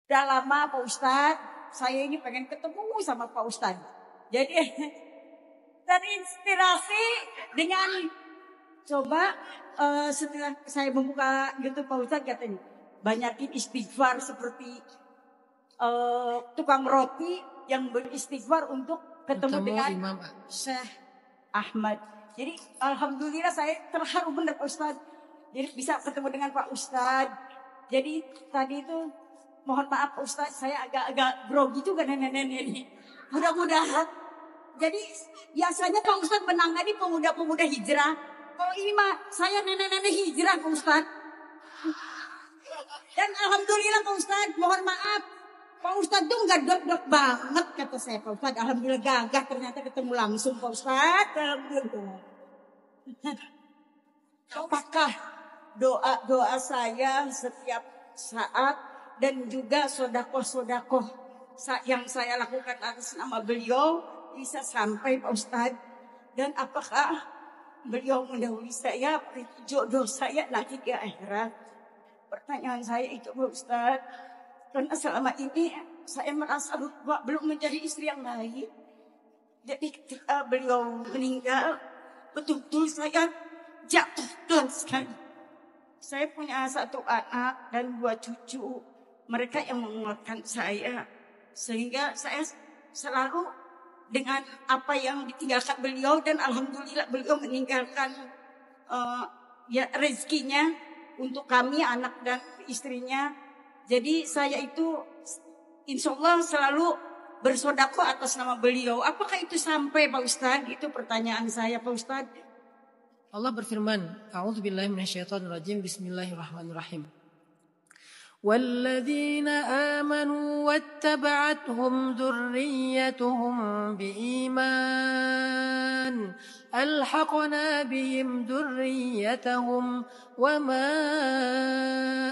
Udah lama Pak Ustadz, saya ini pengen ketemu sama Pak Ustadz. Jadi terinspirasi dengan coba setelah saya membuka YouTube Pak Ustadz katanya banyakin istighfar seperti tukang roti yang beristighfar untuk ketemu dengan Imam Syekh Ahmad. Jadi alhamdulillah saya terharu benar Pak Ustadz. Jadi bisa ketemu dengan Pak Ustadz. Jadi tadi itu mohon maaf Pak Ustadz, saya agak grogi juga nenek-nenek ini. Mudah-mudahan. Jadi biasanya Pak Ustadz menangani pemuda-pemuda hijrah. Kalau ini mah saya nenek-nenek hijrah Pak Ustadz. Dan alhamdulillah Pak Ustadz, mohon maaf. Pak Ustadz tuh nggak dok-dok banget kata saya Pak Ustadz. Alhamdulillah gagah ternyata ketemu langsung Pak Ustadz. Alhamdulillah. Apakah doa-doa saya setiap saat dan juga sodakoh-sodakoh yang saya lakukan atas nama beliau bisa sampai Pak Ustadz? Dan apakah beliau mendahului saya, jodoh saya nanti di akhirat? Pertanyaan saya itu Pak Ustadz. Karena selama ini saya merasa belum menjadi istri yang baik. Jadi ketika beliau meninggal, betul-betul saya jatuh down sekali. Saya punya 1 anak dan 2 cucu. Mereka yang menguatkan saya. Sehingga saya selalu dengan apa yang ditinggalkan beliau. Dan alhamdulillah beliau meninggalkan rezekinya untuk kami, anak dan istrinya. Jadi saya itu insya Allah selalu bersedekah atas nama beliau. Apakah itu sampai Pak Ustadz? Itu pertanyaan saya Pak Ustadz. Allah berfirman, A'udzubillahi minasyaitonirrajim, Bismillahirrahmanirrahim. وَالَّذِينَ آمَنُوا وَاتَّبَعَتْهُمْ ذُرِّيَّتُهُمْ بِإِيمَانٍ أَلْحَقْنَا بِهِمْ ذُرِّيَّتَهُمْ وَمَا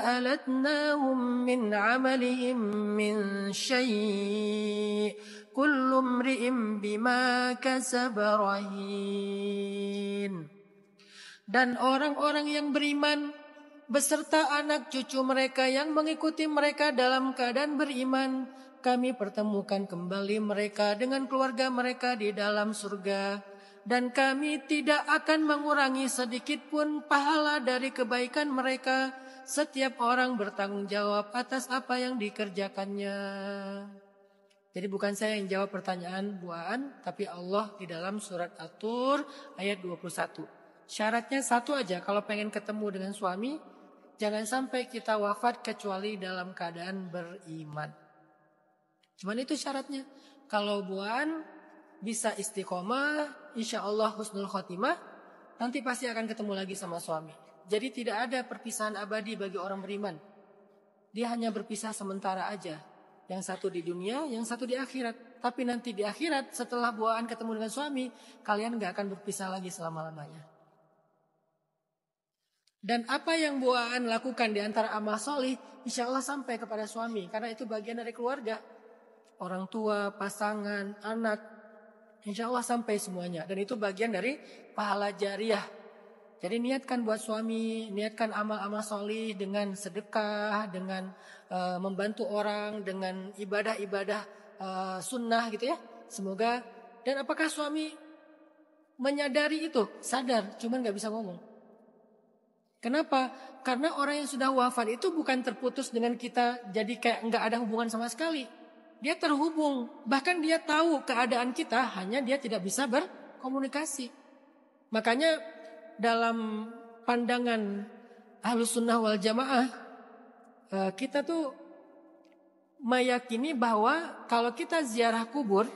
أَلَتْنَاهُمْ مِنْ عَمَلِهِمْ مِنْ شَيْءٍ كُلُّ امْرِئٍ بِمَا كَسَبَ رَهِينٌ. Dan orang-orang yang beriman beserta anak cucu mereka yang mengikuti mereka dalam keadaan beriman, kami pertemukan kembali mereka dengan keluarga mereka di dalam surga. Dan kami tidak akan mengurangi sedikit pun pahala dari kebaikan mereka. Setiap orang bertanggung jawab atas apa yang dikerjakannya. Jadi bukan saya yang jawab pertanyaan Bu Aan, tapi Allah di dalam surat At-Tur ayat 21. Syaratnya satu aja, kalau pengen ketemu dengan suami, jangan sampai kita wafat kecuali dalam keadaan beriman. Cuman itu syaratnya. Kalau Bu Aan bisa istiqomah, insya Allah husnul khotimah, nanti pasti akan ketemu lagi sama suami. Jadi tidak ada perpisahan abadi bagi orang beriman. Dia hanya berpisah sementara aja. Yang satu di dunia, yang satu di akhirat. Tapi nanti di akhirat setelah Bu Aan ketemu dengan suami, kalian gak akan berpisah lagi selama-lamanya. Dan apa yang Bu Aan lakukan di antara amal solih, insya Allah sampai kepada suami. Karena itu bagian dari keluarga. Orang tua, pasangan, anak, insya Allah sampai semuanya. Dan itu bagian dari pahala jariah. Jadi niatkan buat suami, niatkan amal-amal solih dengan sedekah, dengan membantu orang, dengan ibadah-ibadah sunnah gitu ya. Semoga, dan apakah suami menyadari itu? Sadar, cuman gak bisa ngomong. Kenapa? Karena orang yang sudah wafat itu bukan terputus dengan kita jadi kayak nggak ada hubungan sama sekali. Dia terhubung, bahkan dia tahu keadaan kita, hanya dia tidak bisa berkomunikasi. Makanya dalam pandangan Ahlus Sunnah wal Jamaah, kita tuh meyakini bahwa kalau kita ziarah kubur,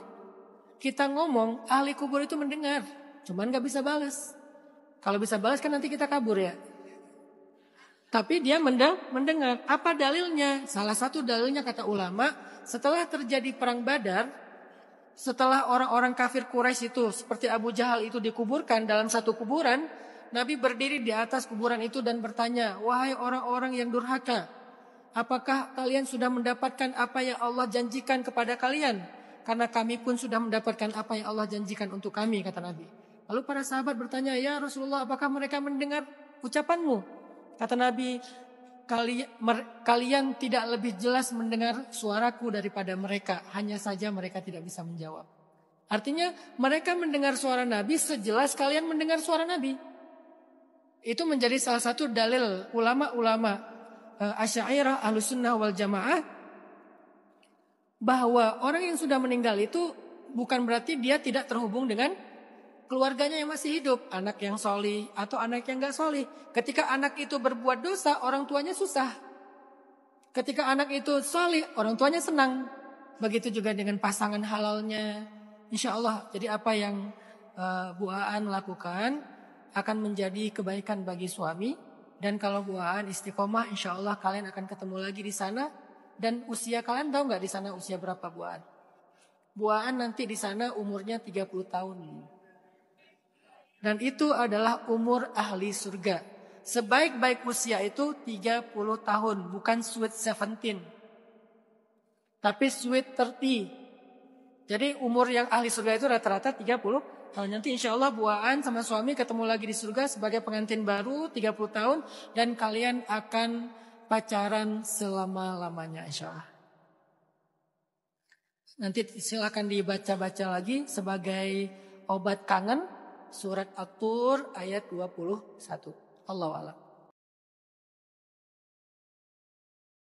kita ngomong, ahli kubur itu mendengar, cuman nggak bisa balas. Kalau bisa balas kan nanti kita kabur ya. Tapi dia mendengar. Apa dalilnya? Salah satu dalilnya kata ulama, setelah terjadi perang Badar, setelah orang-orang kafir Quraisy itu seperti Abu Jahal itu dikuburkan dalam satu kuburan, Nabi berdiri di atas kuburan itu dan bertanya, wahai orang-orang yang durhaka, apakah kalian sudah mendapatkan apa yang Allah janjikan kepada kalian? Karena kami pun sudah mendapatkan apa yang Allah janjikan untuk kami, kata Nabi. Lalu para sahabat bertanya, ya Rasulullah, apakah mereka mendengar ucapanmu? Kata Nabi, kalian tidak lebih jelas mendengar suaraku daripada mereka. Hanya saja mereka tidak bisa menjawab. Artinya mereka mendengar suara Nabi sejelas kalian mendengar suara Nabi. Itu menjadi salah satu dalil ulama-ulama Asy'ariyah Ahlussunnah wal Jamaah bahwa orang yang sudah meninggal itu bukan berarti dia tidak terhubung dengan keluarganya yang masih hidup, anak yang solih atau anak yang gak solih. Ketika anak itu berbuat dosa, orang tuanya susah. Ketika anak itu solih, orang tuanya senang. Begitu juga dengan pasangan halalnya. Insya Allah, jadi apa yang Bu Aan lakukan akan menjadi kebaikan bagi suami. Dan kalau Bu Aan istiqomah, insya Allah kalian akan ketemu lagi di sana. Dan usia kalian tahu gak di sana usia berapa Bu Aan? Bu Aan nanti di sana umurnya 30 tahun. Dan itu adalah umur ahli surga. Sebaik-baik usia itu 30 tahun. Bukan sweet 17. Tapi sweet 30. Jadi umur yang ahli surga itu rata-rata 30 tahun. Nanti insya Allah Bu Aan sama suami ketemu lagi di surga sebagai pengantin baru 30 tahun. Dan kalian akan pacaran selama-lamanya insya Allah. Nanti silakan dibaca-baca lagi sebagai obat kangen. Surat At-Tur ayat 21. Allahu a'lam.